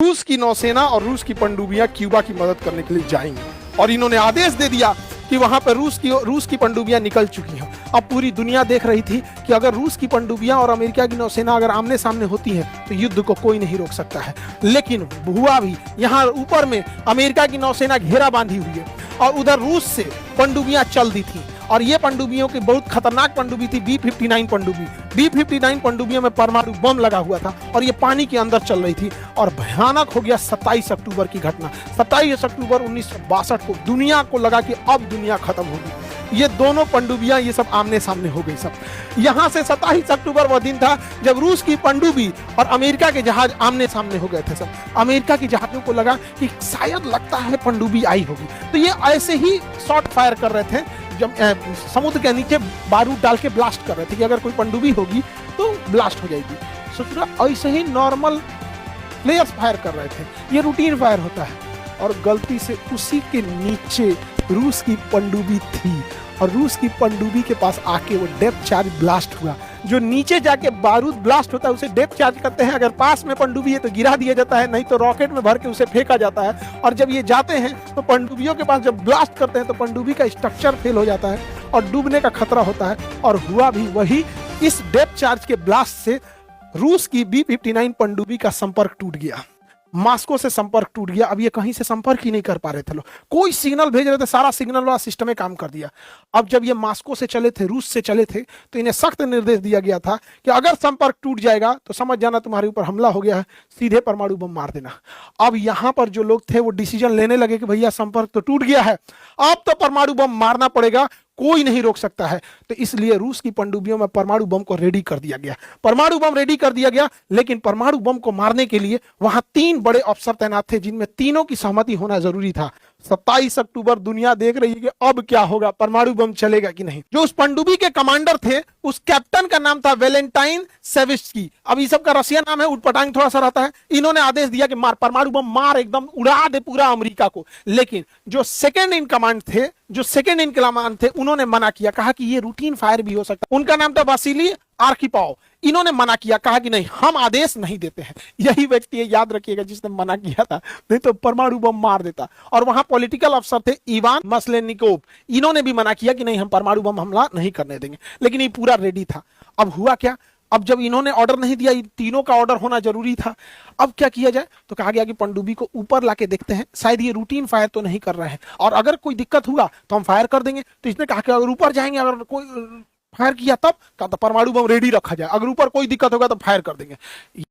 रूस की नौसेना और रूस की पनडुब्बियां क्यूबा की मदद करने के लिए जाएंगी और इन्होंने आदेश दे दिया कि वहां पर रूस की पनडुब्बियां निकल चुकी हैं। अब पूरी दुनिया देख रही थी कि अगर रूस की पनडुब्बियां और अमेरिका की नौसेना अगर आमने सामने होती है तो युद्ध को कोई नहीं रोक सकता है। लेकिन हुआ भी, यहाँ ऊपर में अमेरिका की नौसेना घेरा बांधी हुई है और उधर रूस से पनडुब्बियां चल दी थी और ये पनडुब्बियों की बहुत खतरनाक पनडुब्बी थी B-59 पनडुब्बी। B-59 पनडुब्बियों में परमाणु बम लगा हुआ था और ये पानी के अंदर चल रही थी और भयानक हो गया 27 अक्टूबर की घटना। 27 अक्टूबर 1962 को दुनिया को लगा कि अब दुनिया खत्म होगी। ये दोनों पनडुब्बियां ये सब आमने सामने हो गई सब। यहाँ से 27 अक्टूबर वह दिन था जब रूस की पनडुब्बी और अमेरिका के जहाज आमने सामने हो गए थे सब। अमेरिका की जहाजों को लगा कि शायद लगता है पनडुब्बी आई होगी, तो ये ऐसे ही शॉट फायर कर रहे थे जब समुद्र के नीचे बारूद डाल के ब्लास्ट कर रहे थे कि अगर कोई पनडुब्बी होगी तो ब्लास्ट हो जाएगी। सोच रहा ऐसे ही नॉर्मल प्लेयर्स फायर कर रहे थे, ये रूटीन फायर होता है और गलती से उसी के नीचे रूस की पनडुब्बी थी और रूस की पनडुब्बी के पास आके वो डेप्थ चार्ज ब्लास्ट हुआ। जो नीचे जाके बारूद ब्लास्ट होता है उसे डेप्थ चार्ज करते हैं। अगर पास में पनडुब्बी है तो गिरा दिया जाता है, नहीं तो रॉकेट में भर के उसे फेंका जाता है। और जब ये जाते हैं तो पनडुब्बियों के पास जब ब्लास्ट करते हैं तो पनडुब्बी का स्ट्रक्चर फेल हो जाता है और डूबने का खतरा होता है। और हुआ भी वही, इस डेप्थ चार्ज के ब्लास्ट से रूस की B-59 पनडुब्बी का संपर्क टूट गया, मास्को से संपर्क टूट गया। अब ये कहीं से संपर्क ही नहीं कर पा रहे थे लोग, कोई सिग्नल भेज रहे थे, सारा सिग्नल वाला सिस्टम में काम कर दिया। अब जब ये मास्को से चले थे, रूस से चले थे, तो इन्हें सख्त निर्देश दिया गया था कि अगर संपर्क टूट जाएगा तो समझ जाना तुम्हारे ऊपर हमला हो गया है, सीधे परमाणु बम मार देना। अब यहां पर जो लोग थे वो डिसीजन लेने लगे कि भैया संपर्क तो टूट गया है, अब तो परमाणु बम मारना पड़ेगा, कोई नहीं रोक सकता है। तो इसलिए रूस की पनडुब्बियों में परमाणु बम को रेडी कर दिया गया, परमाणु बम रेडी कर दिया गया। लेकिन परमाणु बम को मारने के लिए वहां 3 बड़े अफसर तैनात थे जिनमें तीनों की सहमति होना जरूरी था। 27 अक्टूबर दुनिया देख रही है कि अब क्या होगा, परमाणु बम चलेगा कि नहीं। जो उस पनडुब्बी के कमांडर थे उस कैप्टन का नाम था वेलेंटाइन सेविस्की। अब ये सब का रसिया नाम है, उटपटांग थोड़ा सा रहता है। इन्होंने आदेश दिया कि मार, परमाणु बम मार, एकदम उड़ा दे पूरा अमेरिका को। लेकिन जो सेकंड इन कमांड थे उन्होंने मना किया, कहा कि ये रूटीन फायर भी हो सकता है। उनका नाम था वासिली आर्खिपाव। इन्होंने मना किया, कहा कि नहीं, हम आदेश नहीं देते हैं। यही व्यक्ति है, याद रखिएगा, जिसने मना किया था, नहीं तो परमाणु बम मार देता। और वहां पॉलिटिकल अफसर थे इवान मसलेनिकोव, इन्होंने भी मना किया कि नहीं, हम परमाणु बम हमला नहीं करने देंगे। लेकिन ये पूरा रेडी था। अब हुआ क्या, अब जब इन्होंने ऑर्डर नहीं दिया, तीनों का ऑर्डर होना जरूरी था। अब क्या किया जाए, तो कहा गया कि पनडुब्बी को ऊपर लाके देखते हैं, शायद ये रूटीन फायर तो नहीं कर रहे हैं और अगर कोई दिक्कत हुआ तो हम फायर कर देंगे। तो इसने कहा कि अगर ऊपर जाएंगे, अगर कोई फायर किया तब, कहा तो परमाणु बम रेडी रखा जाए, अगर ऊपर कोई दिक्कत होगा तो फायर कर देंगे।